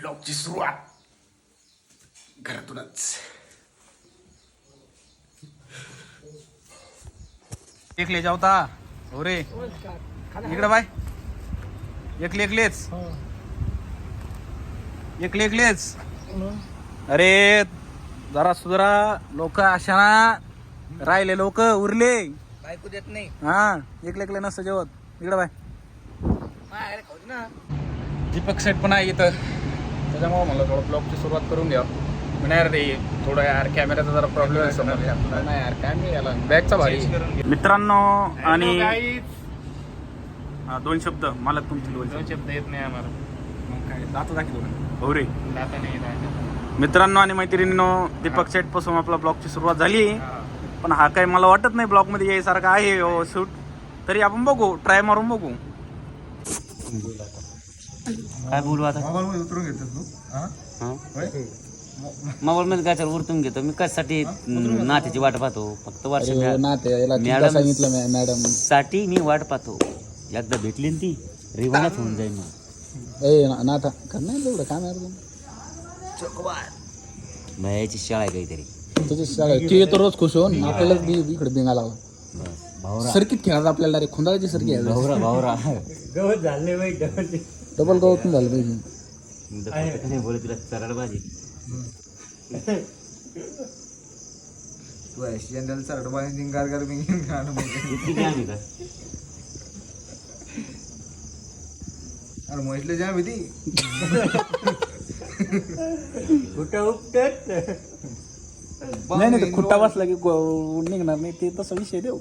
ब्लॉगची सुरुवात घरातूनच. एकले जावता हो रे इकडं बाय. एकलेच अरे जरा सुधरा. लोक अशा राहिले, लोक उरले बायको देत नाही. हा. एकले नसतं जेवत. इकडं बाय. दीपक सेट पण आहे इथं, त्याच्यामुळे मला थोडं ब्लॉगची सुरुवात करून घ्या. नाही रे थोडं यार कॅमेराचा जरा प्रॉब्लेम आहे समोर. नाही यार काय मी याला बॅगचा भारी. मित्रांनो आणि दोन शब्द मला तुमचे दोन शब्द येत नाही आम्हाला. मग काय दाता दाखवतो हो रे. दाता नाही. मित्रांनो आणि मैत्रिणींनो, दीपक सेट पासून आपला ब्लॉगची सुरुवात झाली. पण हा काय मला वाटत नाही ब्लॉग मध्ये यायसारखा आहे शूट. तरी आपण बघू, ट्राय मारून बघू. काय बोलू आता? मोबाईल मध्ये उतरून घेतो तू. मोबाईल मध्ये काय उरतून घेतो मी. कशासाठी नात्याची वाट पाहतो? फक्त वर्ष सांगितलं मॅडम साठी मी वाट पाहतो. एकदा भेटली ना ती रिवानाच होऊन जाईल मग. नाथा करणार एवढं काय मॅडम. याची शाळा आहे काहीतरी. ती येतो रोज खुश होऊन आपल्याला इकडे बिंगा लावा. बस भावरा सर्किट खेळायचं आपल्याला रे. खुंदाची सर्किट आहे. भावरा गवत झाले डबल गवत झालं पाहिजे. बोल तिला चराड भाजी. तू ऍक्सिडेंटल सरडबाई जिंगार कर मी गाणं म्हणतो. इतकी काय आम्ही का अरे म्हटलं जा भीती कुठं उपटत. नाही खुट्टा बसला की निघणार नाही. ते तसा विषय देऊ.